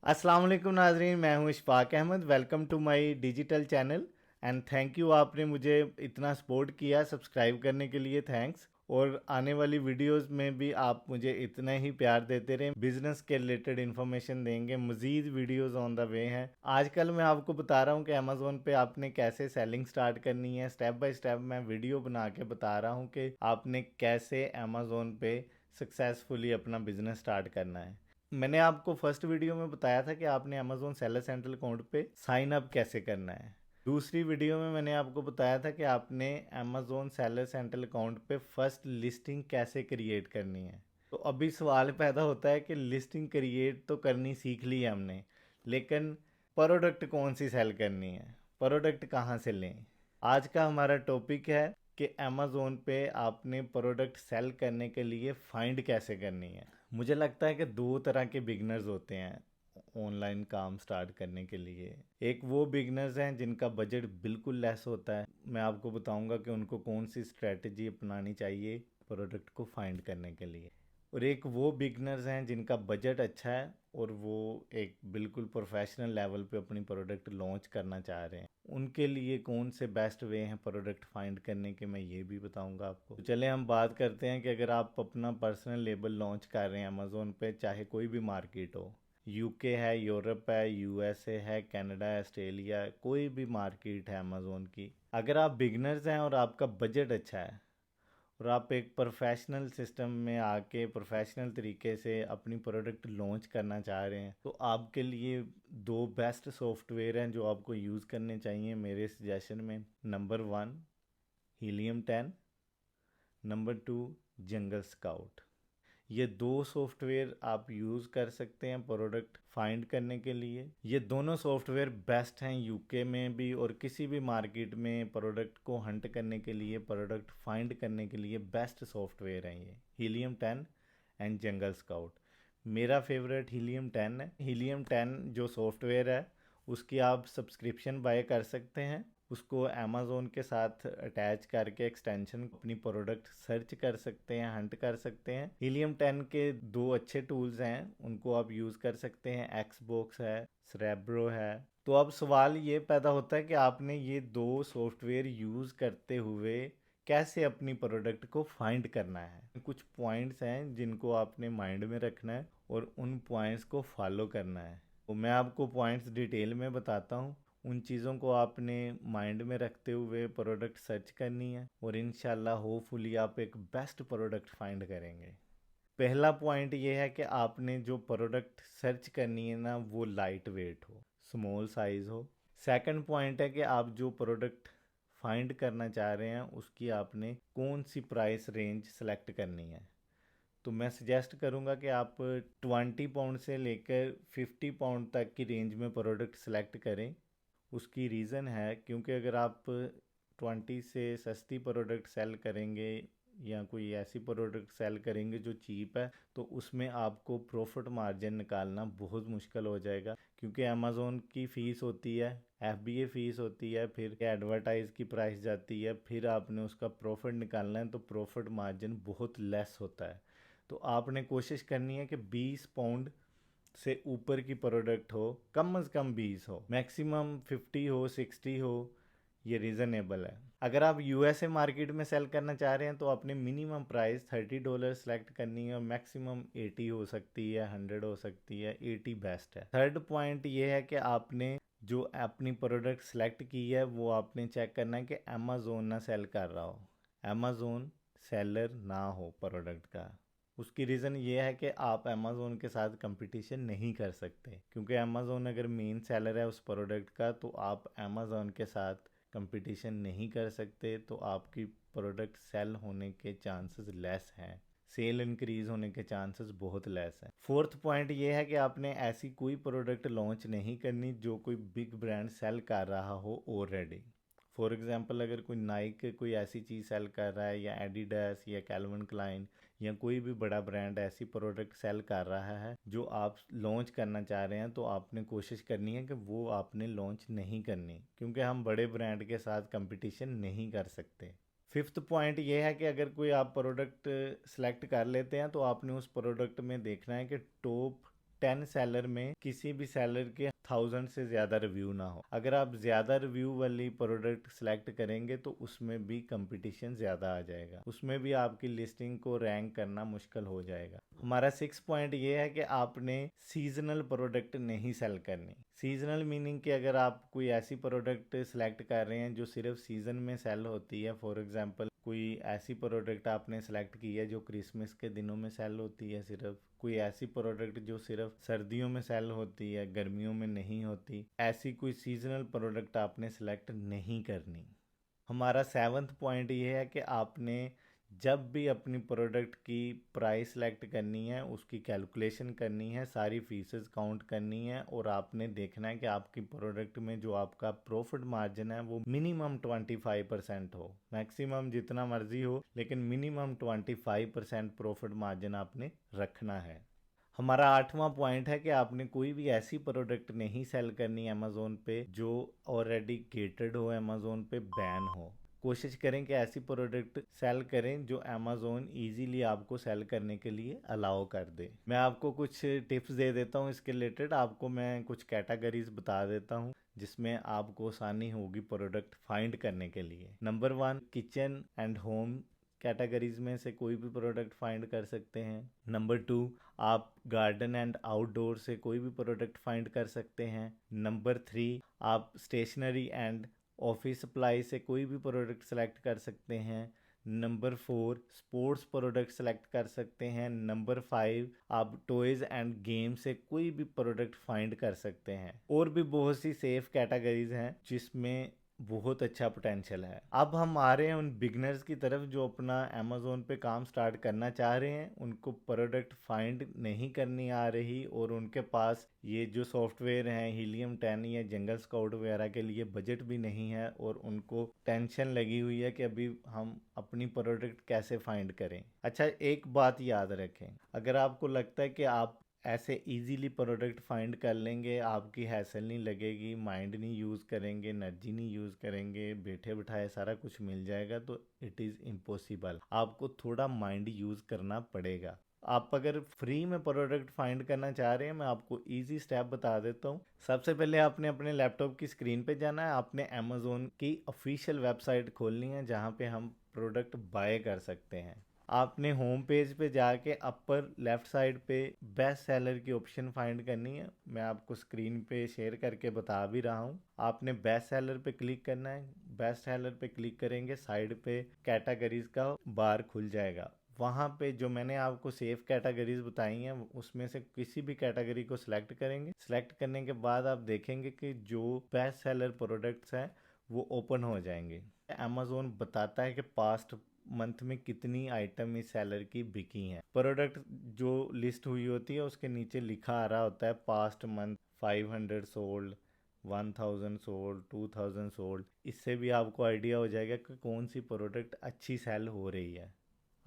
अस्सलाम वालेकुम नाजरीन, मैं हूं Ishfaq Ahmad. Welcome to my digital channel and thank you, आपने मुझे इतना सपोर्ट किया, सब्सक्राइब करने के लिए थैंक्स। और आने वाली वीडियोस में भी आप मुझे इतना ही प्यार देते रहें। बिजनेस के रिलेटेड इन्फॉर्मेशन देंगे, मजीद वीडियोस ऑन द वे हैं। आजकल मैं आपको बता रहा हूं कि अमेजोन पे आपने कैसे सेलिंग स्टार्ट करनी है। स्टेप बाय स्टेप मैं वीडियो बना के बता रहा हूं कि आपने कैसे अमेजोन पे सक्सेसफुली अपना बिजनेस स्टार्ट करना है। मैंने आपको फर्स्ट वीडियो में बताया था कि आपने अमेजोन सेलर सेंट्रल अकाउंट पे साइन अप कैसे करना है। दूसरी वीडियो में मैंने आपको बताया था कि आपने अमेजोन सेलर सेंट्रल अकाउंट पे फर्स्ट लिस्टिंग कैसे क्रिएट करनी है। तो अभी सवाल पैदा होता है कि लिस्टिंग क्रिएट तो करनी सीख ली है हमने, लेकिन प्रोडक्ट कौन सी सेल करनी है, प्रोडक्ट कहाँ से लें। आज का हमारा टॉपिक है कि अमेजोन पे आपने प्रोडक्ट सेल करने के लिए फाइंड कैसे करनी है। मुझे लगता है कि दो तरह के बिगनर्स होते हैं ऑनलाइन काम स्टार्ट करने के लिए। एक वो बिगनर्स हैं जिनका बजट बिल्कुल लेस होता है। मैं आपको बताऊंगा कि उनको कौन सी स्ट्रेटजी अपनानी चाहिए प्रोडक्ट को फाइंड करने के लिए। और एक वो बिगनर्स हैं जिनका बजट अच्छा है और वो एक बिल्कुल प्रोफेशनल लेवल पे अपनी प्रोडक्ट लॉन्च करना चाह रहे हैं। उनके लिए कौन से बेस्ट वे हैं प्रोडक्ट फाइंड करने के, मैं ये भी बताऊंगा आपको। तो चले हम बात करते हैं कि अगर आप अपना पर्सनल लेबल लॉन्च कर रहे हैं अमेजोन पे, चाहे कोई भी मार्केट हो, यूके है, यूरोप है, यूएसए है, कनाडा है, ऑस्ट्रेलिया है, कोई भी मार्केट है अमेजोन की। अगर आप बिगनर्स हैं और आपका बजट अच्छा है और आप एक प्रोफेशनल सिस्टम में आके प्रोफेशनल तरीके से अपनी प्रोडक्ट लॉन्च करना चाह रहे हैं, तो आपके लिए दो बेस्ट सॉफ्टवेयर हैं जो आपको यूज़ करने चाहिए मेरे सजेशन में। नंबर 1 हीलियम 10, नंबर 2 जंगल स्काउट। ये दो सॉफ्टवेयर आप यूज़ कर सकते हैं प्रोडक्ट फाइंड करने के लिए। ये दोनों सॉफ्टवेयर बेस्ट हैं यूके में भी और किसी भी मार्केट में प्रोडक्ट को हंट करने के लिए, प्रोडक्ट फाइंड करने के लिए बेस्ट सॉफ्टवेयर हैं ये हीलियम 10 एंड जंगल स्काउट। मेरा फेवरेट हीलियम 10 है। हीलियम 10 जो सॉफ्टवेयर है उसकी आप सब्सक्रिप्शन बाय कर सकते हैं। उसको अमेज़ोन के साथ अटैच करके एक्सटेंशन अपनी प्रोडक्ट सर्च कर सकते हैं, हंट कर सकते हैं। हीलियम 10 के दो अच्छे टूल्स हैं, उनको आप यूज़ कर सकते हैं। एक्सबॉक्स है, सेरेब्रो है। तो अब सवाल ये पैदा होता है कि आपने ये दो सॉफ्टवेयर यूज़ करते हुए कैसे अपनी प्रोडक्ट को फाइंड करना है। कुछ पॉइंट्स हैं जिनको आपने माइंड में रखना है और उन पॉइंट्स को फॉलो करना है। तो मैं आपको पॉइंट्स डिटेल में बताता हूँ। उन चीज़ों को आपने माइंड में रखते हुए प्रोडक्ट सर्च करनी है और इंशाल्लाह होपफुली आप एक बेस्ट प्रोडक्ट फाइंड करेंगे। पहला पॉइंट ये है कि आपने जो प्रोडक्ट सर्च करनी है ना, वो लाइट वेट हो, स्मॉल साइज हो। सेकंड पॉइंट है कि आप जो प्रोडक्ट फाइंड करना चाह रहे हैं उसकी आपने कौन सी प्राइस रेंज सेलेक्ट करनी है। तो मैं सजेस्ट करूंगा कि आप 20 पाउंड से लेकर 50 पाउंड तक की रेंज में प्रोडक्ट सेलेक्ट करें। उसकी रीज़न है क्योंकि अगर आप 20 से सस्ती प्रोडक्ट सेल करेंगे या कोई ऐसी प्रोडक्ट सेल करेंगे जो चीप है, तो उसमें आपको प्रॉफिट मार्जिन निकालना बहुत मुश्किल हो जाएगा। क्योंकि अमेज़ोन की फ़ीस होती है, एफबीए फ़ीस होती है, फिर एडवर्टाइज की प्राइस जाती है, फिर आपने उसका प्रॉफिट निकालना है, तो प्रॉफिट मार्जिन बहुत लेस होता है। तो आपने कोशिश करनी है कि 20 पाउंड से ऊपर की प्रोडक्ट हो, कम से कम 20 हो, मैक्सिमम 50 हो, 60 हो, ये रीज़नेबल है। अगर आप यूएसए मार्केट में सेल करना चाह रहे हैं तो आपने मिनिमम प्राइस $30 सेलेक्ट करनी है और मैक्सिमम 80 हो सकती है, 100 हो सकती है, 80 बेस्ट है। थर्ड पॉइंट ये है कि आपने जो अपनी प्रोडक्ट सेलेक्ट की है वो आपने चेक करना है कि अमेज़ोन ना सेल कर रहा हो, अमेज़ोन सेलर ना हो प्रोडक्ट का। उसकी रीज़न ये है कि आप अमेज़ोन के साथ कंपटीशन नहीं कर सकते, क्योंकि अमेज़ोन अगर मेन सेलर है उस प्रोडक्ट का तो आप अमेज़ोन के साथ कंपटीशन नहीं कर सकते, तो आपकी प्रोडक्ट सेल होने के चांसेस लेस हैं, सेल इंक्रीज होने के चांसेस बहुत लेस हैं। फोर्थ पॉइंट ये है कि आपने ऐसी कोई प्रोडक्ट लॉन्च नहीं करनी जो कोई बिग ब्रांड सेल कर रहा हो ऑलरेडी। फॉर एग्जांपल अगर कोई नाइक कोई ऐसी चीज़ सेल कर रहा है या एडिडास या कैल्विन क्लाइन या कोई भी बड़ा ब्रांड ऐसी प्रोडक्ट सेल कर रहा है जो आप लॉन्च करना चाह रहे हैं, तो आपने कोशिश करनी है कि वो आपने लॉन्च नहीं करनी, क्योंकि हम बड़े ब्रांड के साथ कंपटीशन नहीं कर सकते। फिफ्थ पॉइंट ये है कि अगर कोई आप प्रोडक्ट सेलेक्ट कर लेते हैं तो आपने उस प्रोडक्ट में देखना है कि टॉप 10 सेलर में किसी भी सेलर के 1000 से ज़्यादा रिव्यू ना हो। अगर आप ज़्यादा रिव्यू वाली प्रोडक्ट सेलेक्ट करेंगे तो उसमें भी कंपटीशन ज़्यादा आ जाएगा, उसमें भी आपकी लिस्टिंग को रैंक करना मुश्किल हो जाएगा। हमारा 6 पॉइंट ये है कि आपने सीजनल प्रोडक्ट नहीं सेल करनी। सीजनल मीनिंग कि अगर आप कोई ऐसी प्रोडक्ट सेलेक्ट कर रहे हैं जो सिर्फ सीजन में सेल होती है, फॉर एग्जांपल कोई ऐसी प्रोडक्ट आपने सेलेक्ट की है जो क्रिसमस के दिनों में सेल होती है, सिर्फ कोई ऐसी प्रोडक्ट जो सिर्फ सर्दियों में सेल होती है, गर्मियों में नहीं होती, ऐसी कोई सीजनल प्रोडक्ट आपने सेलेक्ट नहीं करनी। हमारा 7वां पॉइंट ये है कि आपने जब भी अपनी प्रोडक्ट की प्राइस सेलेक्ट करनी है, उसकी कैलकुलेशन करनी है, सारी फीसेस काउंट करनी है और आपने देखना है कि आपकी प्रोडक्ट में जो आपका प्रॉफिट मार्जिन है वो मिनिमम 25% हो, मैक्सिमम जितना मर्जी हो, लेकिन मिनिमम 25% प्रॉफिट मार्जिन आपने रखना है। हमारा 8वां पॉइंट है कि आपने कोई भी ऐसी प्रोडक्ट नहीं सेल करनी अमेज़ोन पे जो ऑलरेडी गेटेड हो, अमेज़ोन पे बैन हो। कोशिश करें कि ऐसी प्रोडक्ट सेल करें जो अमेज़ोन इजीली आपको सेल करने के लिए अलाउ कर दे। मैं आपको कुछ टिप्स दे देता हूँ इसके रिलेटेड, आपको मैं कुछ कैटेगरीज बता देता हूँ जिसमें आपको आसानी होगी प्रोडक्ट फाइंड करने के लिए। Number 1, kitchen and home categories में से कोई भी प्रोडक्ट फाइंड कर सकते हैं। नंबर 2, आप गार्डन एंड आउटडोर से कोई भी प्रोडक्ट फाइंड कर सकते हैं। नंबर 3, आप स्टेशनरी एंड ऑफिस सप्लाई से कोई भी प्रोडक्ट सेलेक्ट कर सकते हैं। नंबर 4, स्पोर्ट्स प्रोडक्ट सेलेक्ट कर सकते हैं। नंबर 5, आप टॉयज एंड गेम से कोई भी प्रोडक्ट फाइंड कर सकते हैं। और भी बहुत सी सेफ कैटेगरीज हैं जिसमें बहुत अच्छा पोटेंशियल है। अब हम आ रहे हैं उन बिगनर्स की तरफ जो अपना अमेज़ोन पे काम स्टार्ट करना चाह रहे हैं, उनको प्रोडक्ट फाइंड नहीं करनी आ रही और उनके पास ये जो सॉफ्टवेयर हैं हीलियम 10 या जंगल स्काउट वगैरह के लिए बजट भी नहीं है और उनको टेंशन लगी हुई है कि अभी हम अपनी प्रोडक्ट कैसे फाइंड करें। अच्छा, एक बात याद रखें, अगर आपको लगता है कि आप ऐसे इजीली प्रोडक्ट फाइंड कर लेंगे, आपकी हैसल नहीं लगेगी, माइंड नहीं यूज़ करेंगे, एनर्जी नहीं यूज़ करेंगे, बैठे बिठाए सारा कुछ मिल जाएगा, तो इट इज़ इम्पॉसिबल। आपको थोड़ा माइंड यूज़ करना पड़ेगा। आप अगर फ्री में प्रोडक्ट फाइंड करना चाह रहे हैं, मैं आपको इजी स्टेप बता देता हूँ। सबसे पहले आपने अपने लैपटॉप की स्क्रीन पे जाना है, आपने अमेज़ोन की ऑफिशियल वेबसाइट खोलनी है जहाँ पे हम प्रोडक्ट बाय कर सकते हैं। आपने होम पेज पे जाके अपर लेफ्ट साइड पे बेस्ट सेलर की ऑप्शन फाइंड करनी है। मैं आपको स्क्रीन पे शेयर करके बता भी रहा हूँ। आपने बेस्ट सेलर पे क्लिक करना है। बेस्ट सेलर पे क्लिक करेंगे, साइड पे कैटेगरीज का बार खुल जाएगा। वहाँ पे जो मैंने आपको सेफ कैटेगरीज बताई हैं उसमें से किसी भी कैटेगरी को सिलेक्ट करेंगे। सिलेक्ट करने के बाद आप देखेंगे कि जो बेस्ट सेलर प्रोडक्ट्स हैं वो ओपन हो जाएंगे। अमेज़ोन बताता है कि पास्ट मंथ में कितनी आइटम इस सेलर की बिकी हैं। प्रोडक्ट जो लिस्ट हुई होती है उसके नीचे लिखा आ रहा होता है past month 500 sold, 1000 sold, 2000 sold. इससे भी आपको आइडिया हो जाएगा कि कौन सी प्रोडक्ट अच्छी सेल हो रही है।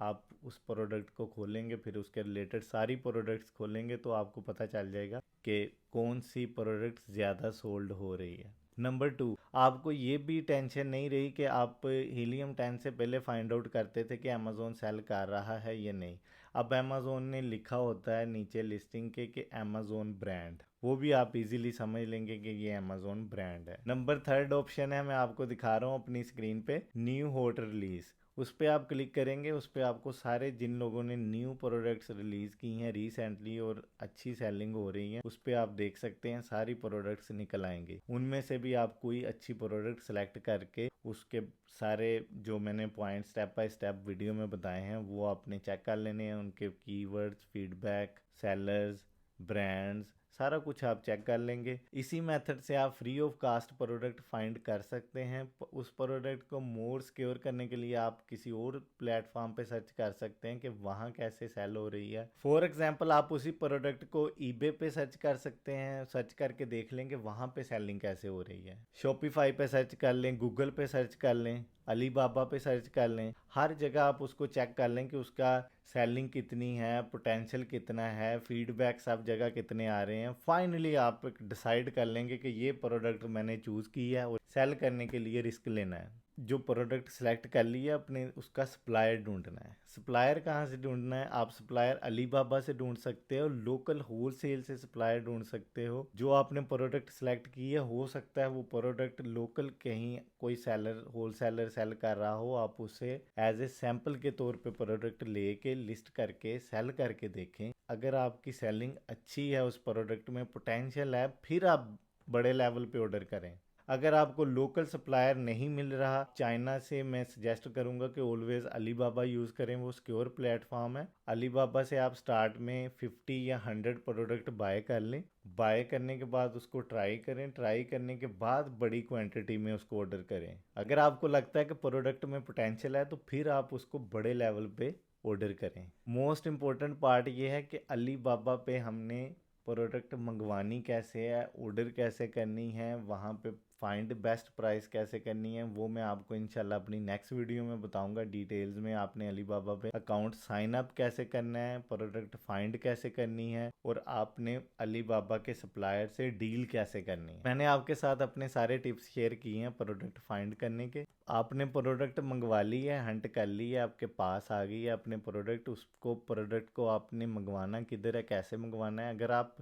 आप उस प्रोडक्ट को खोलेंगे, फिर उसके रिलेटेड सारी प्रोडक्ट्स खोलेंगे तो आपको पता चल जाएगा कि कौन सी प्रोडक्ट ज़्यादा सोल्ड हो रही है। नंबर 2, आपको ये भी टेंशन नहीं रही कि आप हीलियम 10 से पहले फाइंड आउट करते थे कि अमेज़ोन सेल कर रहा है या नहीं। अब अमेज़ोन ने लिखा होता है नीचे लिस्टिंग के कि अमेज़ोन ब्रांड, वो भी आप इजीली समझ लेंगे कि ये अमेज़ोन ब्रांड है। नंबर 3 ऑप्शन है, मैं आपको दिखा रहा हूँ अपनी स्क्रीन पे, न्यू हॉट रिलीज। उस पर आप क्लिक करेंगे, उस पर आपको सारे जिन लोगों ने न्यू प्रोडक्ट्स रिलीज़ की हैं रिसेंटली और अच्छी सेलिंग हो रही हैं, उस पर आप देख सकते हैं सारी प्रोडक्ट्स निकल आएंगे। उनमें से भी आप कोई अच्छी प्रोडक्ट सेलेक्ट करके उसके सारे जो मैंने point step by step video में बताए हैं वो आपने चेक कर लेने हैं। उनके कीवर्ड्स, फीडबैक, सेलर्स, ब्रांड्स, सारा कुछ आप चेक कर लेंगे। इसी मेथड से आप free of cost product find कर सकते हैं। उस प्रोडक्ट को मोर सिक्योर करने के लिए आप किसी और प्लेटफॉर्म पे सर्च कर सकते हैं कि वहाँ कैसे सेल हो रही है। फॉर एग्जांपल आप उसी प्रोडक्ट को ईबे पे सर्च कर सकते हैं, सर्च करके देख लेंगे वहाँ पे सेलिंग कैसे हो रही है। शॉपिफाई पे सर्च कर लें, गूगल पे सर्च कर लें, अलीबाबा पे सर्च कर लें, हर जगह आप उसको चेक कर लें कि उसका सेलिंग कितनी है, पोटेंशियल कितना है, फीडबैक सब जगह कितने आ रहे हैं। फाइनली आप डिसाइड कर लेंगे कि ये प्रोडक्ट मैंने चूज़ की है और सेल करने के लिए रिस्क लेना है। जो प्रोडक्ट सेलेक्ट कर लिया अपने, उसका सप्लायर ढूंढना है। सप्लायर कहाँ से ढूंढना है? आप सप्लायर अलीबाबा से ढूंढ सकते हो, लोकल होलसेल से सप्लायर ढूंढ सकते हो। जो आपने प्रोडक्ट सेलेक्ट किया, हो सकता है वो प्रोडक्ट लोकल कहीं कोई सेलर होलसेलर सेल कर रहा हो, आप उसे एज ए सैंपल के तौर पे प्रोडक्ट लेके लिस्ट करके सेल करके देखें। अगर आपकी सेलिंग अच्छी है, उस प्रोडक्ट में पोटेंशियल है, फिर आप बड़े लेवल पे ऑर्डर करें। अगर आपको लोकल सप्लायर नहीं मिल रहा चाइना से, मैं सजेस्ट करूंगा कि ऑलवेज अलीबाबा यूज़ करें, वो सिक्योर प्लेटफॉर्म है। अलीबाबा से आप स्टार्ट में 50 या 100 प्रोडक्ट बाय कर लें। बाय करने के बाद उसको ट्राई करें, ट्राई करने के बाद बड़ी क्वांटिटी में उसको ऑर्डर करें। अगर आपको लगता है कि प्रोडक्ट में पोटेंशियल है, तो फिर आप उसको बड़े लेवल पे ऑर्डर करें। मोस्ट इम्पोर्टेंट पार्ट ये है कि अलीबाबा पे हमने प्रोडक्ट मंगवानी कैसे है, ऑर्डर कैसे करनी है, वहाँ पे फाइंड बेस्ट प्राइस कैसे करनी है, वो मैं आपको इंशाल्लाह अपनी नेक्स्ट वीडियो में बताऊंगा डिटेल्स में। आपने अलीबाबा पे अकाउंट साइन अप कैसे करना है, प्रोडक्ट फाइंड कैसे करनी है, और आपने अलीबाबा के सप्लायर से डील कैसे करनी है। मैंने आपके साथ अपने सारे टिप्स शेयर किए हैं प्रोडक्ट फाइंड करने के। आपने प्रोडक्ट मंगवा ली है, हंट कर ली है, आपके पास आ गई है अपने प्रोडक्ट, उसको प्रोडक्ट को आपने मंगवाना किधर है, कैसे मंगवाना है। अगर आप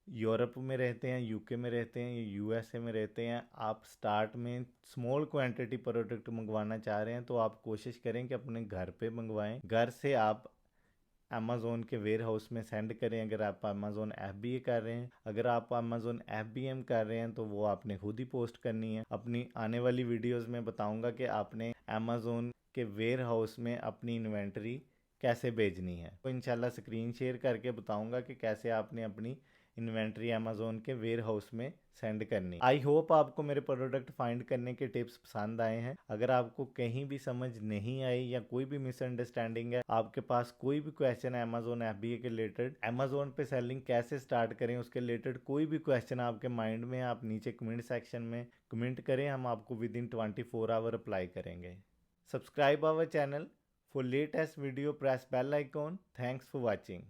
यूरोप में रहते हैं, यूके में रहते हैं, या यूएसए में रहते हैं, आप स्टार्ट में स्मॉल क्वांटिटी प्रोडक्ट मंगवाना चाह रहे हैं, तो आप कोशिश करें कि अपने घर पे मंगवाएं। घर से आप अमेज़ोन के वेयर हाउस में सेंड करें। अगर आप अमेज़ोन FBA कर रहे हैं, अगर आप अमेज़ोन FBM कर रहे हैं, तो वो आपने खुद ही पोस्ट करनी है। अपनी आने वाली वीडियोस में बताऊंगा कि आपने अमेज़ोन के वेयर हाउस में अपनी इन्वेंटरी कैसे भेजनी है। तो इंशाल्लाह स्क्रीन शेयर करके बताऊंगा कि कैसे आपने अपनी इन्वेंट्री अमेज़ोन के वेयर हाउस में सेंड करनी। आई होप आपको मेरे प्रोडक्ट फाइंड करने के टिप्स पसंद आए हैं। अगर आपको कहीं भी समझ नहीं आई या कोई भी मिसअंडरस्टैंडिंग है, आपके पास कोई भी क्वेश्चन है अमेज़ोन FBA के रिलेटेड, अमेज़ोन पे सेलिंग कैसे स्टार्ट करें उसके रिलेटेड कोई भी क्वेश्चन आपके माइंड में, आप नीचे कमेंट सेक्शन में कमेंट करें, हम आपको विद इन 24 आवर रिप्लाई करेंगे। Subscribe our channel for latest video, press bell icon. Thanks for watching.